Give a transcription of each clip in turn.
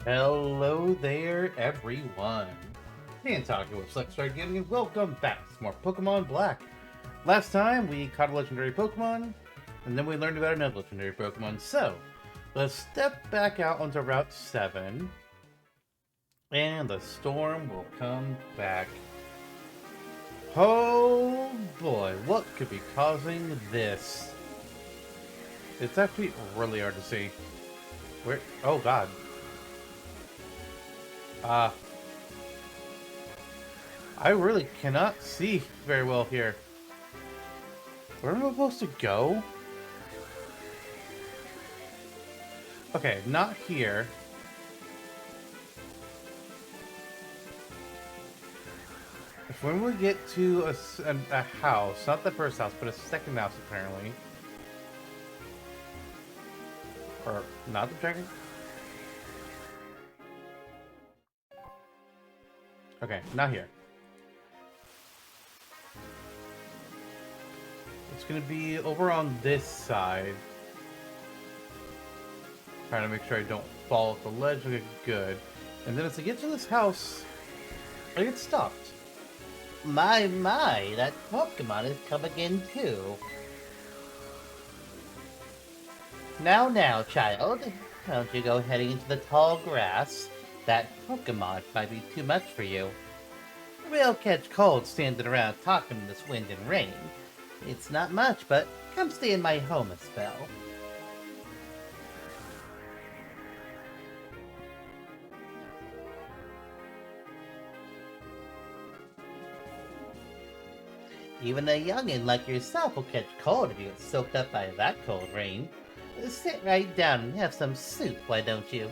Hello there, everyone. And talking with Select Gaming, and welcome back to more Pokemon Black. Last time we caught a legendary Pokemon, and then we learned about another legendary Pokemon. So, let's step back out onto Route 7, and the storm will come back. Oh boy, what could be causing this? It's actually really hard to see. Where? Oh god. I really cannot see very well here. Where am I supposed to go? Okay, not here. If when we get to a house, not the first house, but a second house apparently. Or not the dragon? Okay, not here. It's gonna be over on this side. Trying to make sure I don't fall off the ledge. Okay, good. And then as I get to this house, I get stopped. My, that Pokemon has come again too. Now, child, don't you go heading into the tall grass. That Pokemon might be too much for you. We'll catch cold standing around talking in this wind and rain. It's not much, but come stay in my home a spell. Even a youngin' like yourself will catch cold if you get soaked up by that cold rain. Sit right down and have some soup, why don't you?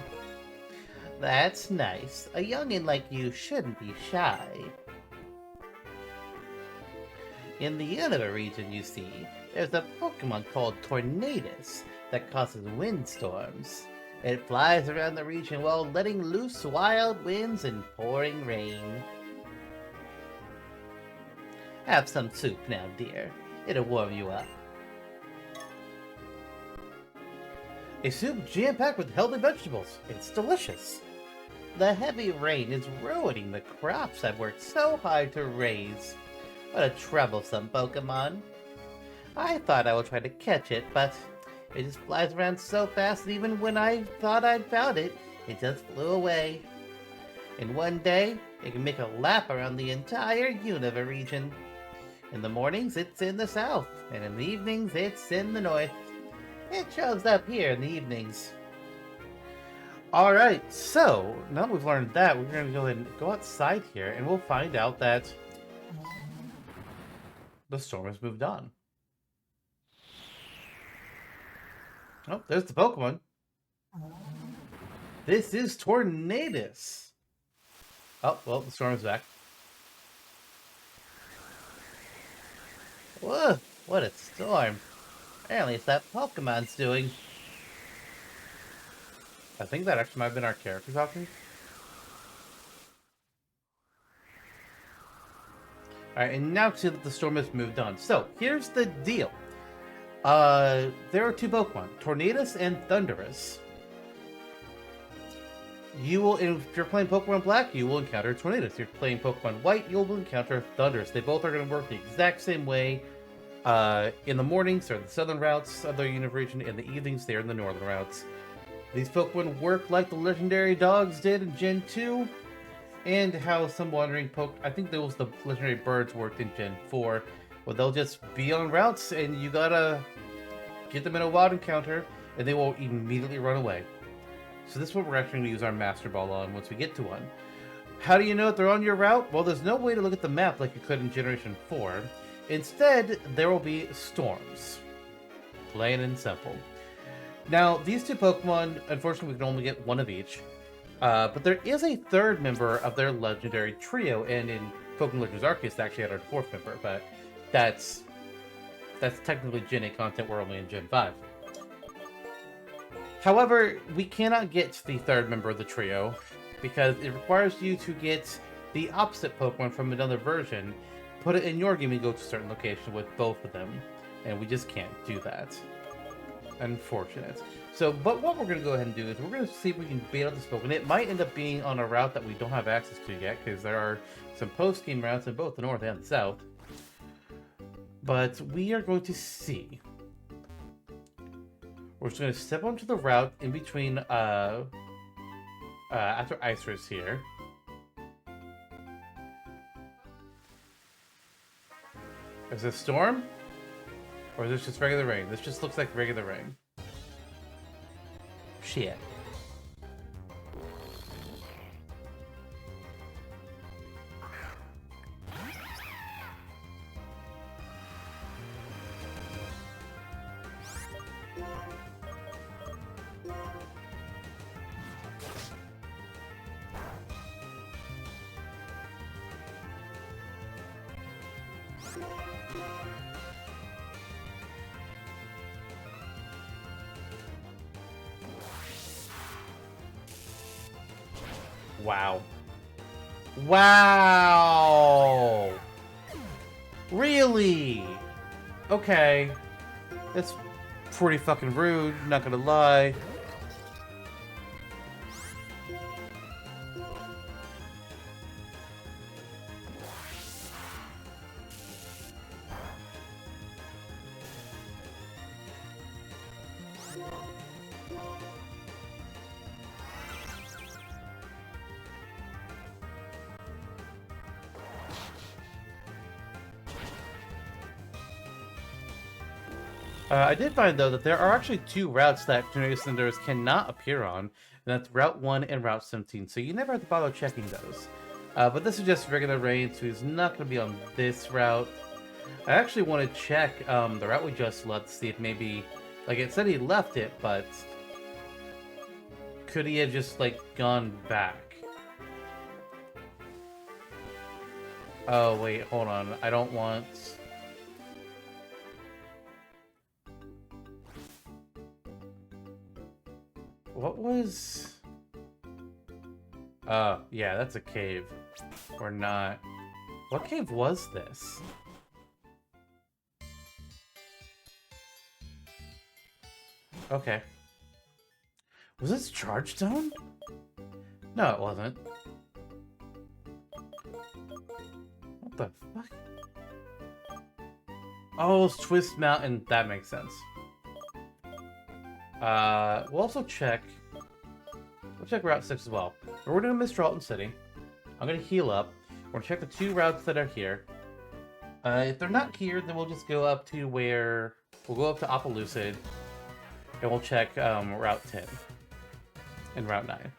That's nice. A youngin' like you shouldn't be shy. In the Unova region, you see, there's a Pokemon called Tornadus that causes windstorms. It flies around the region while letting loose wild winds and pouring rain. Have some soup now, dear. It'll warm you up. A soup jam-packed with healthy vegetables. It's delicious. The heavy rain is ruining the crops I've worked so hard to raise. What a troublesome Pokemon. I thought I would try to catch it, but it just flies around so fast that even when I thought I'd found it, it just flew away. In one day, it can make a lap around the entire Unova region. In the mornings, it's in the south, and in the evenings, it's in the north. It shows up here in the evenings. Alright, so now that we've learned that, we're going to go ahead and go outside here, and we'll find out that the storm has moved on. Oh, there's the Pokemon. This is Tornadus. Oh, well, the storm is back. Whoa, what a storm. Apparently it's that Pokemon's doing. I think that actually might have been our character talking. Alright, and now to that the storm has moved on. So, here's the deal. There are two Pokemon, Tornadus and Thundurus. You will, if you're playing Pokemon Black, you will encounter Tornadus. If you're playing Pokemon White, you will encounter Thundurus. They both are going to work the exact same way. In the mornings, they're the southern routes of the Unova region. In the evenings, they're in the northern routes. These Pokemon work like the legendary dogs did in Gen 2. And how some wandering I think those the legendary birds worked in Gen 4. Where they'll just be on routes and you gotta get them in a wild encounter and they will immediately run away. So this is what we're actually going to use our Master Ball on once we get to one. How do you know if they're on your route? Well, there's no way to look at the map like you could in Generation 4. Instead, there will be storms. Plain and simple. Now, these two Pokemon, unfortunately, we can only get one of each. But there is a third member of their legendary trio, and in Pokemon Legends Arceus, they actually had our fourth member, but that's technically Gen 8 content, we're only in Gen 5. However, we cannot get the third member of the trio, because it requires you to get the opposite Pokemon from another version, put it in your game and go to a certain location with both of them. And we just can't do that. Unfortunate. So, but what we're going to go ahead and do is we're going to see if we can bait out this Pokemon. It might end up being on a route that we don't have access to yet, because there are some post-game routes in both the north and the south. But we are going to see. We're just going to step onto the route in between, after Ice here. Is this storm? Or is this just regular rain? This just looks like regular rain. Shit. Wow. Wow! Really? Okay. That's pretty fucking rude, not gonna lie. I did find, though, that there are actually two routes that Tornadus and Thunders cannot appear on, and that's Route 1 and Route 17, so you never have to bother checking those. But this is just regular rain, so he's not going to be on this route. I actually want to check the route we just left to see if maybe... Like, it said he left it, but... Could he have just, like, gone back? Oh, wait, hold on. I don't want... What was... yeah, that's a cave. Or not. What cave was this? Okay. Was this Charge Stone? No, it wasn't. What the fuck? Oh, it's Twist Mountain. That makes sense. We'll also check... We'll check Route 6 as well. We're gonna miss Charlton City. I'm gonna heal up. We're gonna check the two routes that are here. If they're not here, then we'll just go up to where... We'll go up to Opelucid. And we'll check, Route 10. And Route 9.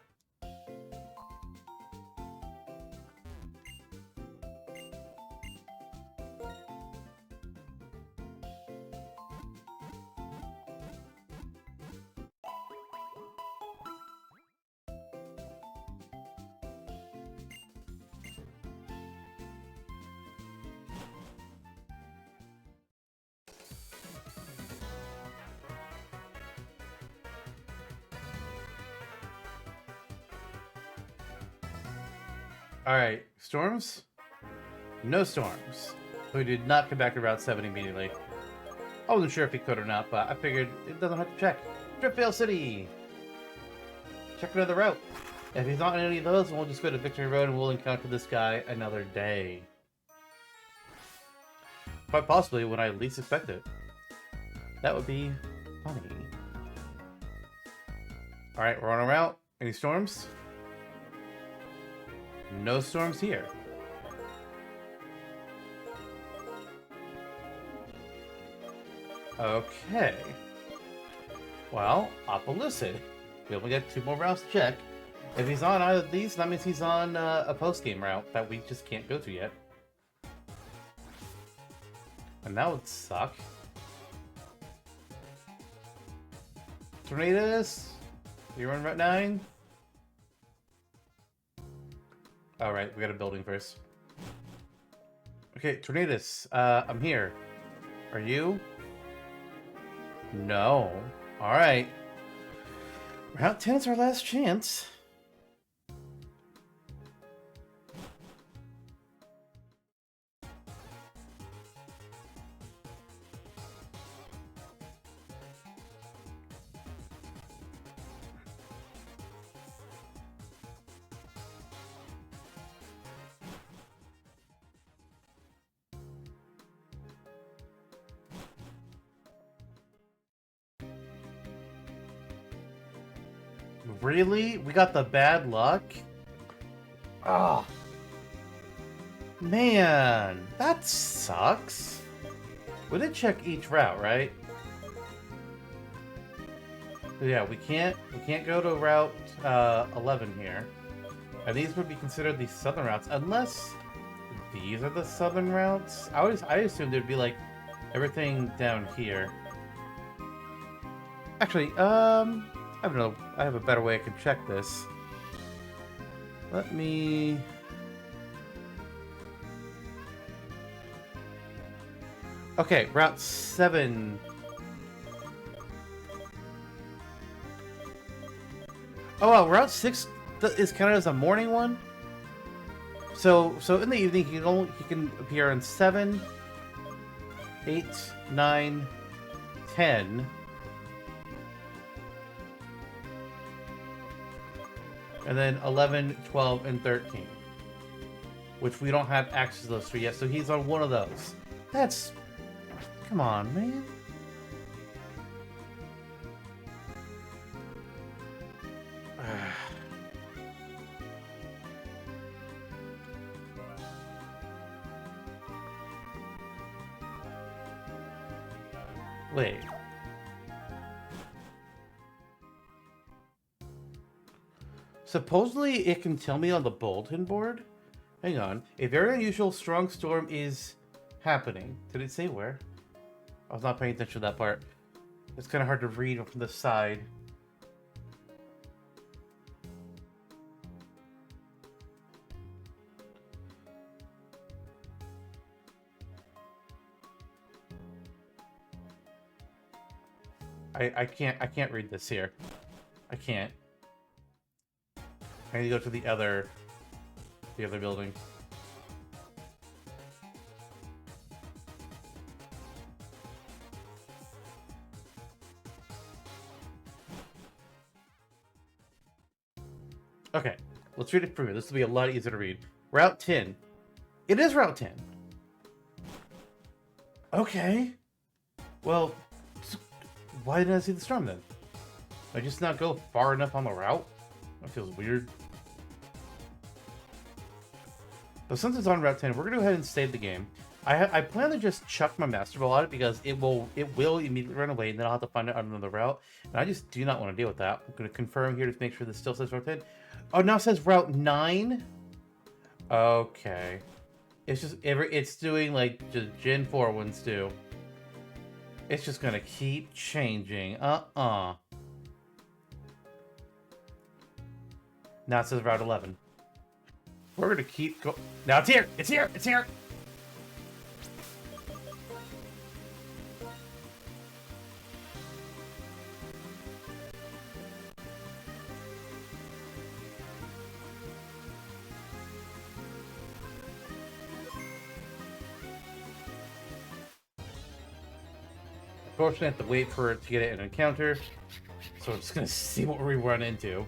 Alright, storms? No storms. So we did not come back to Route 7 immediately. I wasn't sure if he could or not, but I figured it doesn't have to check. Driftveil City! Check another route. If he's not on any of those, we'll just go to Victory Road and we'll encounter this guy another day. Quite possibly when I least expect it. That would be funny. Alright, we're on a route. Any storms? No storms here. Okay. Well, Opelucid. We only got two more routes to check. If he's on either of these, that means he's on a post-game route that we just can't go to yet. And that would suck. Tornadus, you're on Route 9? Alright, we got a building first. Okay, Tornadus, I'm here. Are you? No. Alright. Route 10 is our last chance. Really? We got the bad luck? Oh. Man, that sucks. We did check each route, right? Yeah, we can't go to Route 11 here. And these would be considered the southern routes, unless these are the southern routes. I assumed there'd be like everything down here. Actually, I don't know. I have a better way I can check this. Let me... Okay, Route 7. Oh, wow, Route 6 is counted as a morning one? So in the evening, he can appear on 7, 8, 9, 10... and then 11, 12, and 13. Which we don't have access to those three yet, so he's on one of those. That's... Come on, man. Wait. Supposedly, it can tell me on the bulletin board. Hang on. A very unusual strong storm is happening. Did it say where? I was not paying attention to that part. It's kind of hard to read from the side. I can't read this here. I can't. I need to go to the other building. Okay, let's read it from here. This will be a lot easier to read. Route 10. It is Route 10. Okay. Well, why didn't I see the storm then? Did I just not go far enough on the route? That feels weird. But since it's on Route 10, we're going to go ahead and save the game. I plan to just chuck my Master Ball at it because it will immediately run away and then I'll have to find it on another route. And I just do not want to deal with that. I'm going to confirm here to make sure this still says Route 10. Oh, now it says Route 9? Okay. It's just, it's doing like just Gen 4 ones do. It's just going to keep changing. Now it says Route 11. We're going to keep going. Now it's here! It's here! It's here! Unfortunately, I have to wait for it to get it in an encounter. So I'm just going to see what we run into.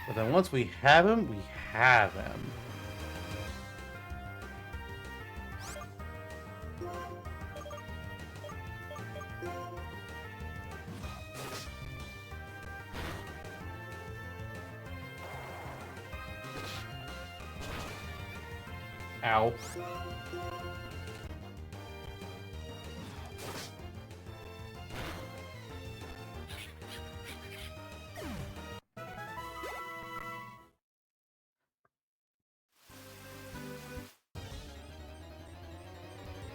But then once we have him, we have him. Ow.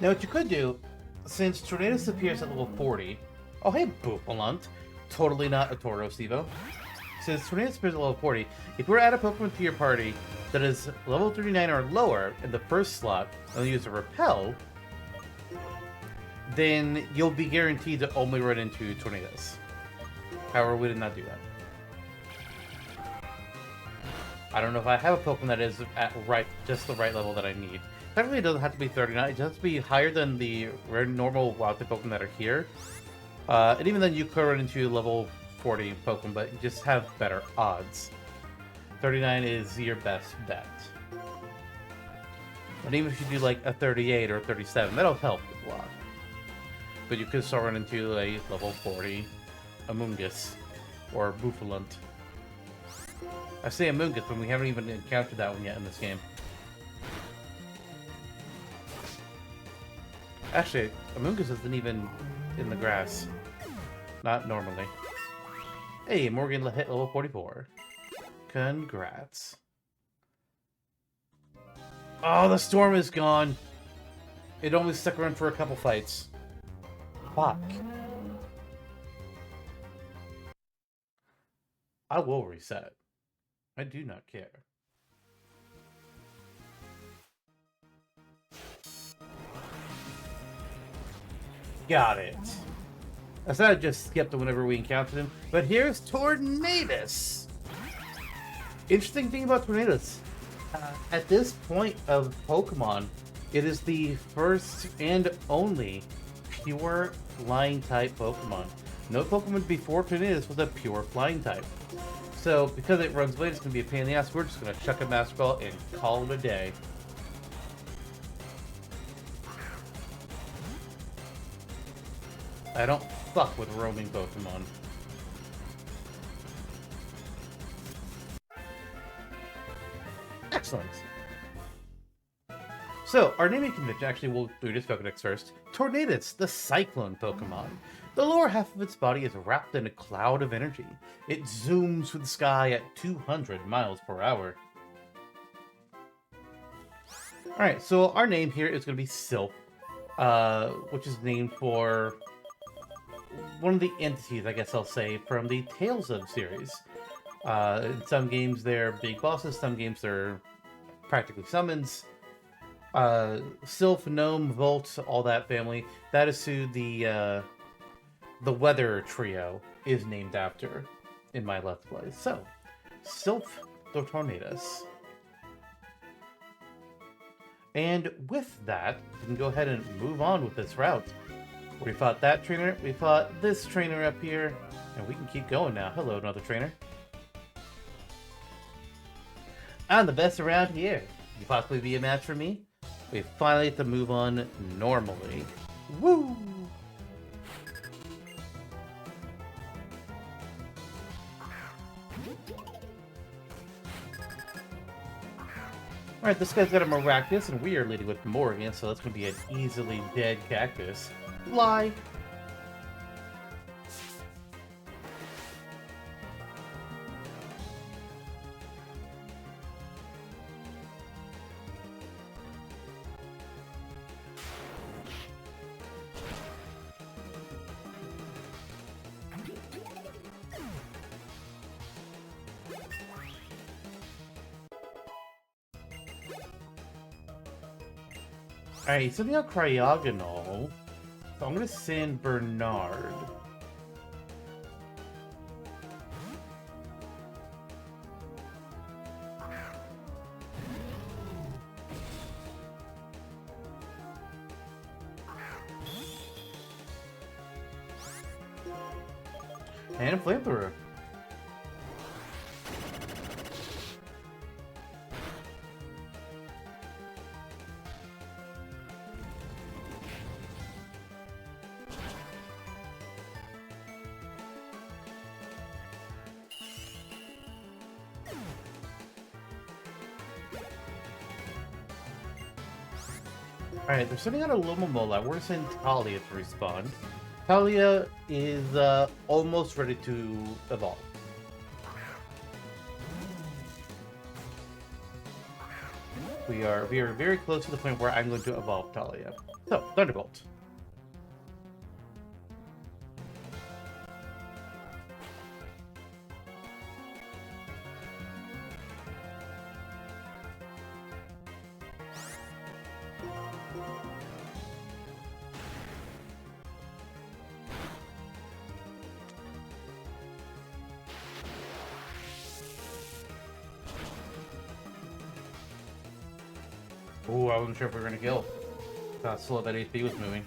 Now what you could do, since Tornadus appears at level 40... Oh hey, Boopalunt. Totally not a Tauros Evo. Since Tornadus appears at level 40, if you were to add a Pokemon to your party that is level 39 or lower in the first slot, and use a Repel, then you'll be guaranteed to only run into Tornadus. However, we did not do that. I don't know if I have a Pokemon that is at just the right level that I need. Technically, it doesn't have to be 39. It just has to be higher than the normal wild-type Pokemon that are here. And even then, you could run into level 40 Pokemon, but you just have better odds. 39 is your best bet. And even if you do like a 38 or a 37, that'll help a lot. But you could still run into a level 40 Amoonguss. Or Buffalunt. I say Amoonguss, but we haven't even encountered that one yet in this game. Actually, Amoonguss isn't even in the grass. Not normally. Hey, Morgan hit level 44. Congrats. Oh, the storm is gone. It only stuck around for a couple fights. Fuck. I will reset. I do not care. Got it. I said I just skipped whenever we encountered him, but here's Tornadus. Interesting thing about Tornadus. At this point of Pokemon, it is the first and only pure flying type Pokemon. No Pokemon before Tornadus was a pure flying type. So, because it runs late, it's going to be a pain in the ass. We're just going to chuck a Master Ball and call it a day. I don't fuck with roaming Pokemon. Excellent. So, our naming convention, actually, we'll do this Pokedex first. Tornadus, the Cyclone Pokemon. The lower half of its body is wrapped in a cloud of energy. It zooms through the sky at 200 miles per hour. Alright, so our name here is going to be Sylph, which is named for one of the entities, I guess I'll say, from the Tales of series. In some games they're big bosses, some games they're practically summons. Sylph, Gnome, Volt, all that family. That is who the Weather Trio is named after in my Let's Play. So, Sylph the Tornadus. And with that, we can go ahead and move on with this route. We fought that trainer, we fought this trainer up here, and we can keep going now. Hello, another trainer. I'm the best around here. You possibly be a match for me? We finally get to move on normally. Woo! Alright, this guy's got a Maractus, and we are leading with Morgan, so that's going to be an easily dead cactus. Lie! Alright, sending out Cryogonal. So I'm gonna send Bernard. And Flamethrower. Alright, they're sending out a Lomomola. We're sending Talia to respond. Talia is almost ready to evolve. We are very close to the point where I'm going to evolve Talia. So, Thunderbolt. Ooh, I wasn't sure if we were gonna kill. How slow that HP was moving.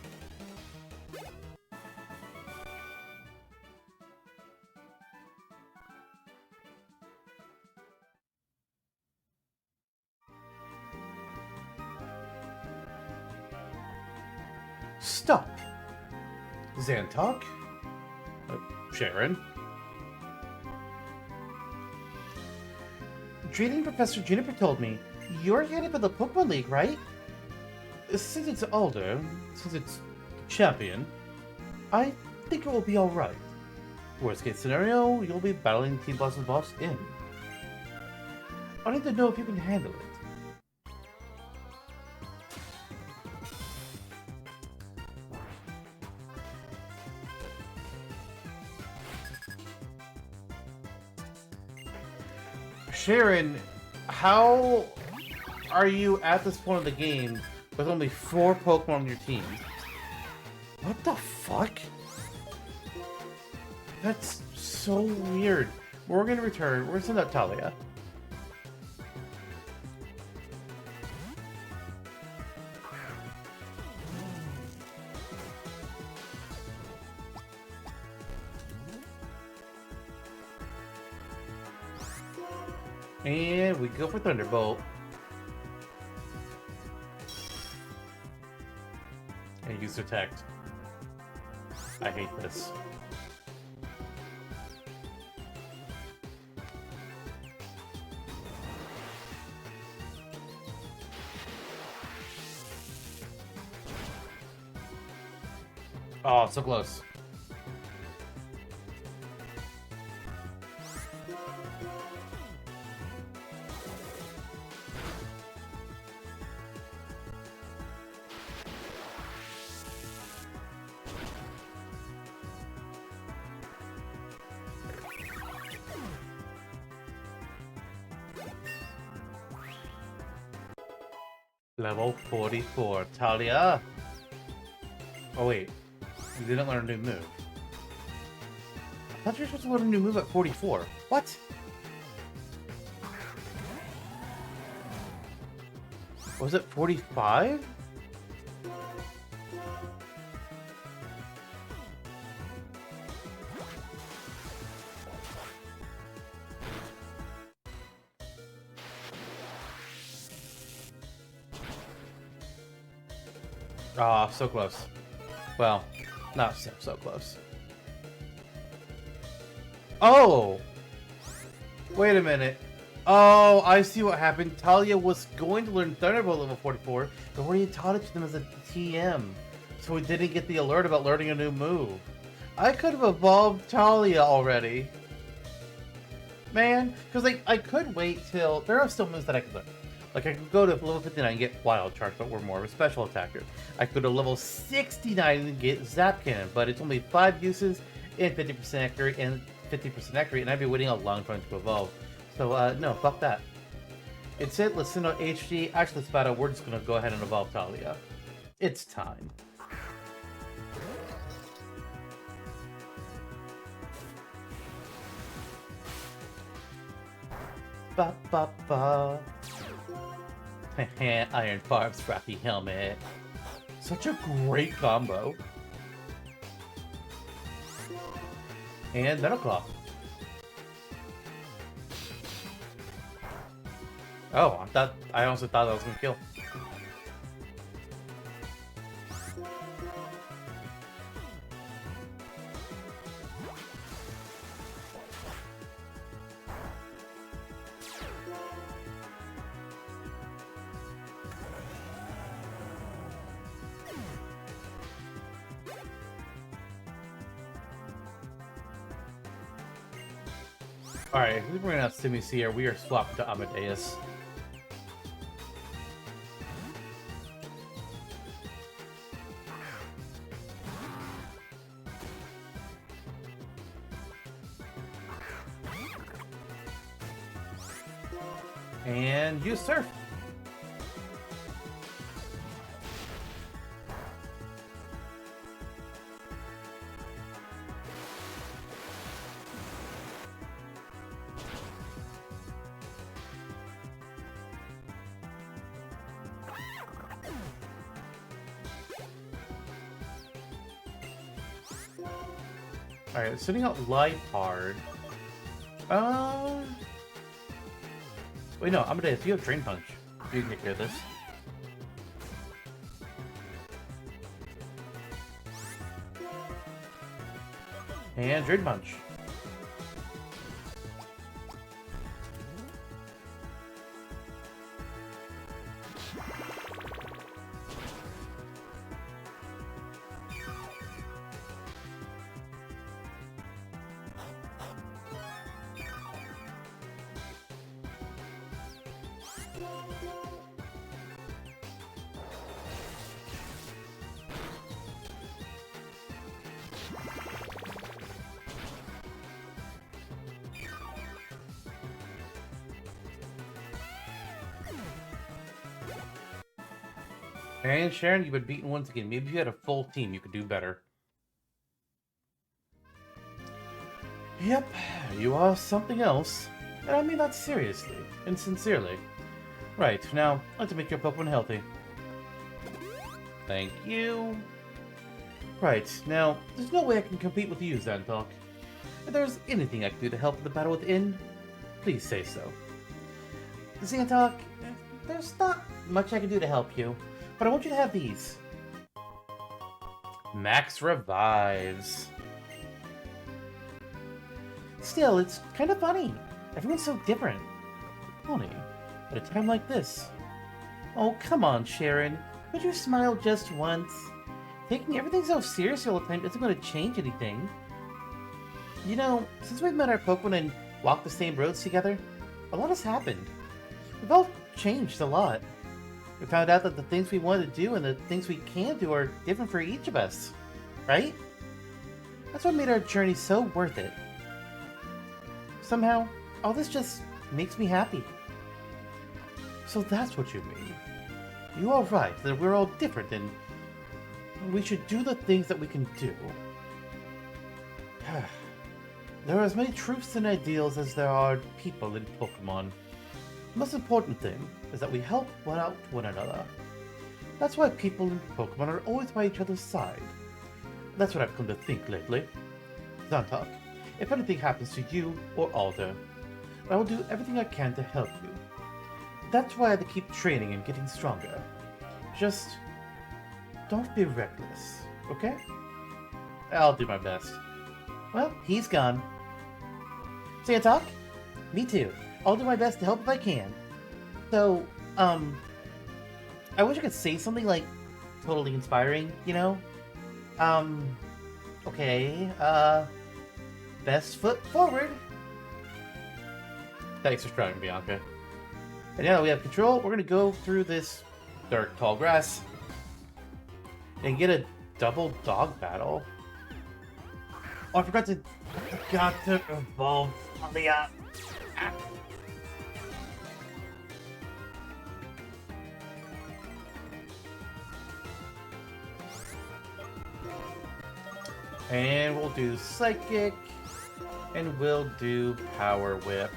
Stop! Xantok? Sharon? Training Professor Juniper told me you're headed for the Pokemon League, right? Since it's older, since it's champion, I think it will be alright. Worst case scenario, you'll be battling Team Boss's boss in. I need to know if you can handle it. Sharon, how are you at this point of the game with only 4 Pokemon on your team? What the fuck? That's so weird. We're gonna return. We're gonna send out Talia. And we go for Thunderbolt. And use Detect. I hate this. Oh, so close. Level 44, Talia. Oh wait, you didn't learn a new move. I thought you were supposed to learn a new move at 44. What? Was it 45? Ah, so close. Well, not so close. Oh! Wait a minute. Oh, I see what happened. Talia was going to learn Thunderbolt level 44, but already taught it to them as a TM. So we didn't get the alert about learning a new move. I could have evolved Talia already. Man, because like, I could wait till... There are still moves that I could learn. Like, I could go to level 59 and get Wild Charge, but we're more of a special attacker. I could go to level 69 and get Zap Cannon, but it's only 5 uses and 50% accurate, and I'd be waiting a long time to evolve. So, no, fuck that. It's it, let's send out HD. Actually, Spada, we're just gonna go ahead and evolve Talia. It's time. Ba ba ba. Iron Barb's Scrappy Helmet. Such a great combo. And Metal Claw. Oh, I honestly thought that was gonna kill. Alright, we bring out Simius here. We are swapped to Amadeus. And use Surf. Alright, sending out Lipard. Wait, no, Amadeus, you have Drain Punch. You can take care of this. And Drain Punch. And Sharon, you've been beaten once again. Maybe if you had a full team, you could do better. Yep, you are something else. And I mean that seriously and sincerely. Right, now, I'd like to make your Pokemon healthy. Thank you. Right, now, there's no way I can compete with you, Zantok. If there's anything I can do to help in the battle within, please say so. Zantok, there's not much I can do to help you, but I want you to have these. Max Revives. Still, it's kind of funny. Everyone's so different. Funny, at a time like this. Oh, come on, Sharon. Could you smile just once? Taking everything so seriously all the time isn't going to change anything. You know, since we've met our Pokemon and walked the same roads together, a lot has happened. We've all changed a lot. We found out that the things we want to do and the things we can do are different for each of us. Right? That's what made our journey so worth it. Somehow, all this just makes me happy. So that's what you mean. You are right that we're all different and we should do the things that we can do. There are as many truths and ideals as there are people in Pokemon. The most important thing is that we help out one another. That's why people in Pokemon are always by each other's side. That's what I've come to think lately. Zantok, if anything happens to you or Alder, I will do everything I can to help you. That's why I have to keep training and getting stronger. Just don't be reckless, okay? I'll do my best. Well, he's gone. Zantok? Me too. I'll do my best to help if I can. So, I wish I could say something like totally inspiring, you know? Okay, best foot forward. Thanks for trying, Bianca. And now that we have control, we're gonna go through this dark, tall grass and get a double dog battle. Oh, I forgot to evolve on the And we'll do Psychic, and we'll do Power Whip.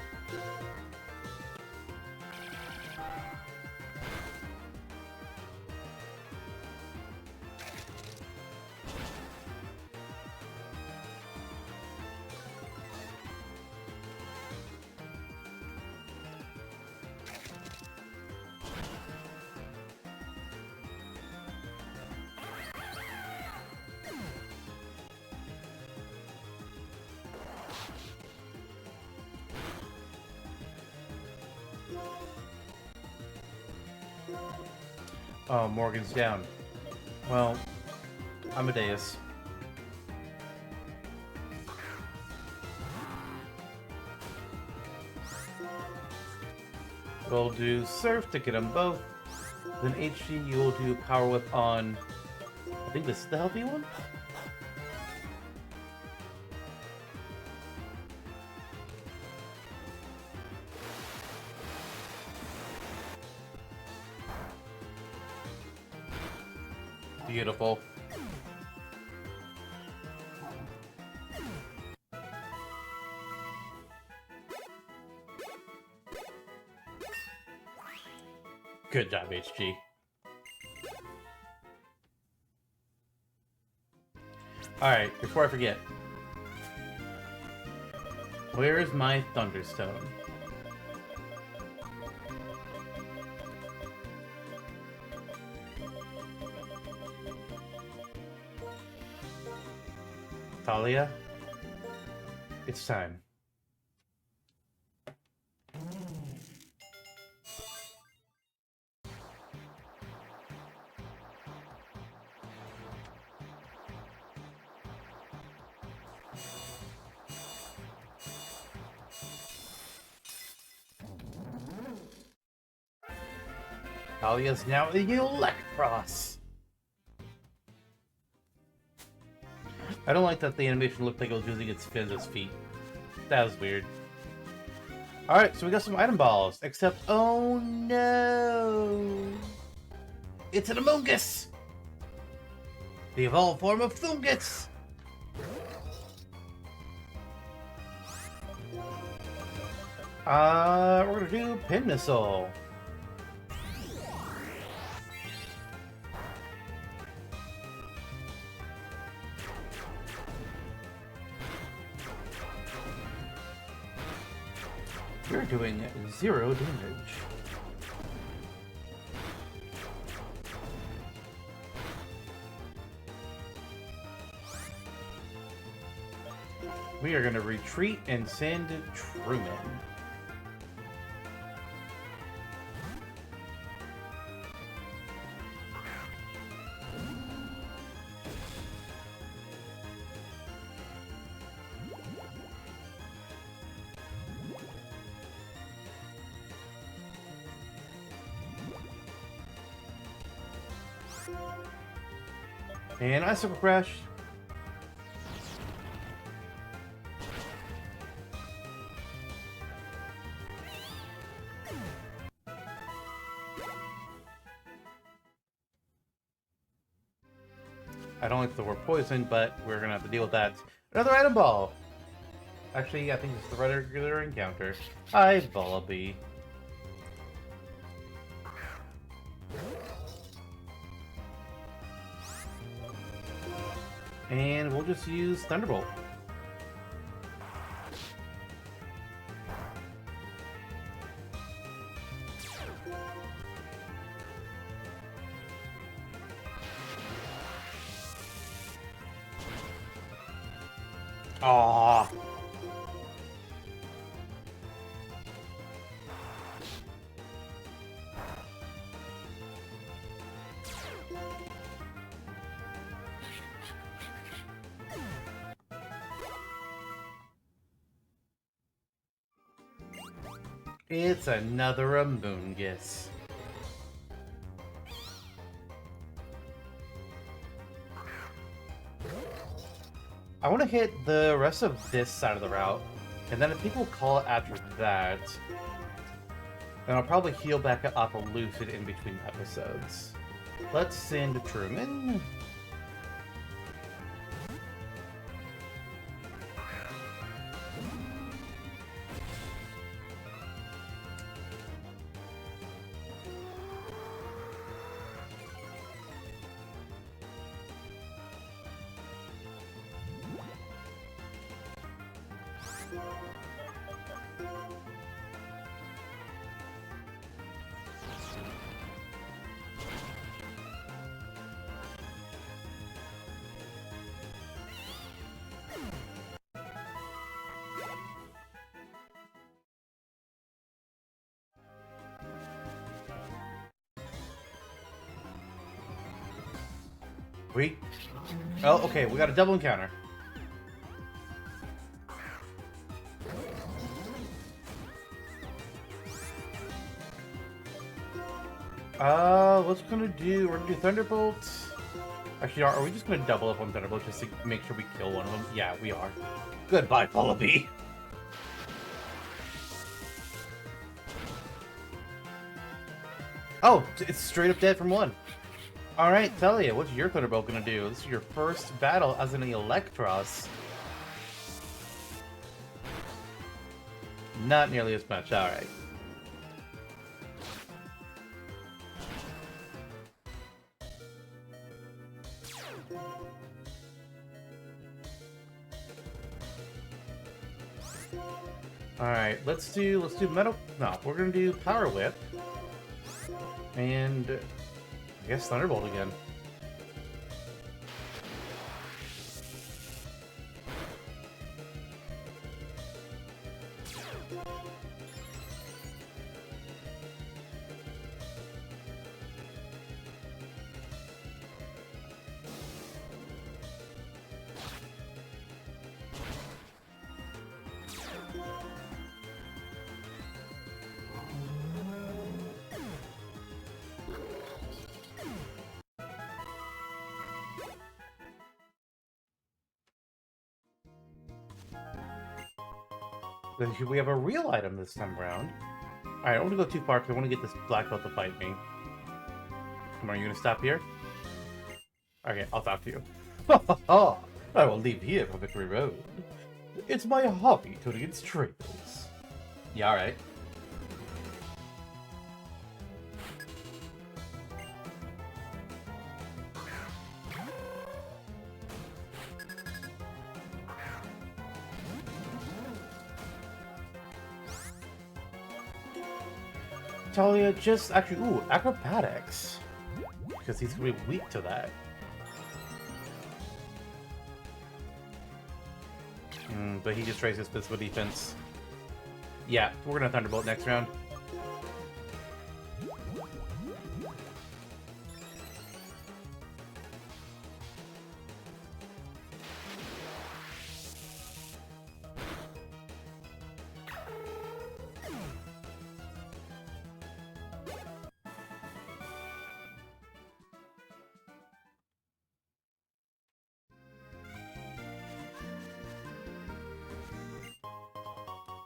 Oh, Morgan's down. Well, Amadeus. We'll do Surf to get them both. Then HG, you will do Power Whip on... I think this is the healthy one? Beautiful. Good job, HG. Alright, before I forget. Where is my Thunderstone? Talia, it's time. Talia's now the Electros. I don't like that the animation looked like it was using its fins as feet. That was weird. Alright, so we got some item balls. Except, oh no! It's an Amogus! The evolved form of Fungus! We're gonna do Pin Missile. You're doing 0 damage. We are gonna retreat and send Truman. And Icicle Crash. I don't like the word poison, but we're gonna have to deal with that. Another item ball! Actually, I think it's the regular encounter. Hi, Vullaby. And we'll just use Thunderbolt. Aww. It's another Amoonguss. I want to hit the rest of this side of the route, and then if people call it after that, then I'll probably heal back up a Lucid in between episodes. Let's send Truman. Oh, okay, we got a double encounter. What's gonna do? We're gonna do Thunderbolt. Actually, are we just gonna double up on Thunderbolt just to make sure we kill one of them? Yeah, we are. Goodbye, Vullaby. Oh, it's straight up dead from one. Alright, Talia, what's your Thunderbolt gonna do? This is your first battle as an Electros. Not nearly as much, alright. Alright, let's do Metal... No, we're gonna do Power Whip. And... I guess Thunderbolt again. We have a real item this time around. Alright, I don't want to go too far because I want to get this black belt to fight me. Come on, are you going to stop here? Okay, I'll talk to you. Ha ha ha! I will leave here for Victory Road. It's my hobby to against traitors. Yeah, alright. Talia just actually, ooh, acrobatics. Because he's gonna be weak to that. But he just raises physical defense. Yeah, we're gonna Thunderbolt next round.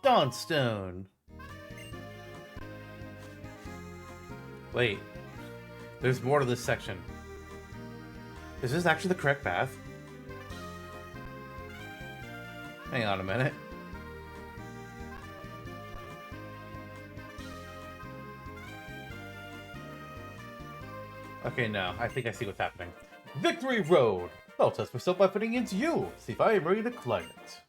Dawnstone. Wait, there's more to this section. Is this actually the correct path? Hang on a minute. Okay, no, I think I see what's happening. Victory Road! I'll test myself by putting it into you. See if I am ready to climb it.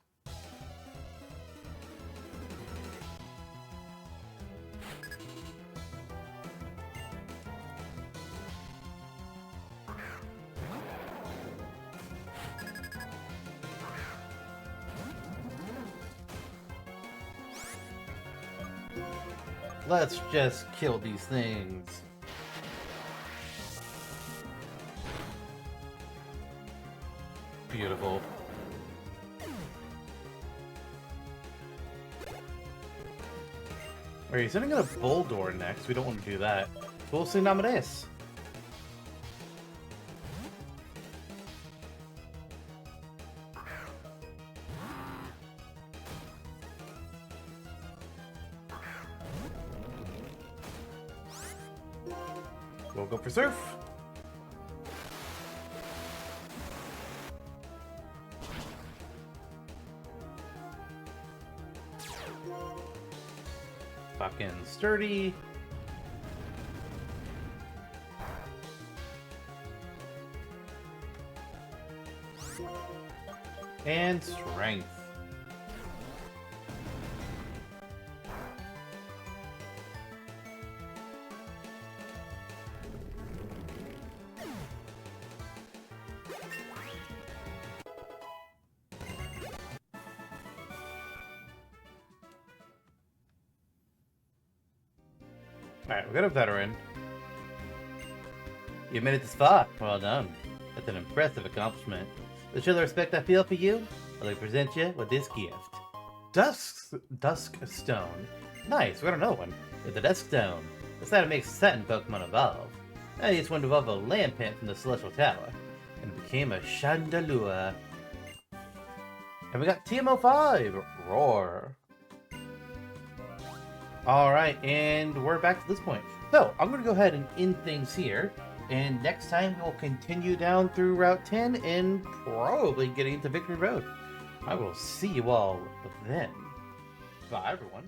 Let's just kill these things. Beautiful. Alright, he's sending in a Bulldor next. We don't want to do that. We'll see Namadeus. We'll go for Surf. Fucking sturdy. And strength. Alright, we got a veteran. You made it this far. Well done. That's an impressive accomplishment. To show the respect I feel for you, I'd like to present you with this gift. Dusk Stone. Nice, we got another one. It's the Dusk Stone. That's how it makes Satin Pokemon evolve. I just went to evolve a Lampent from the Celestial Tower, and it became a Chandelure. And we got TMO5! Roar. Alright, and we're back to this point. So, I'm going to go ahead and end things here. And next time, we'll continue down through Route 10 and probably getting into Victory Road. I will see you all then. Bye, everyone.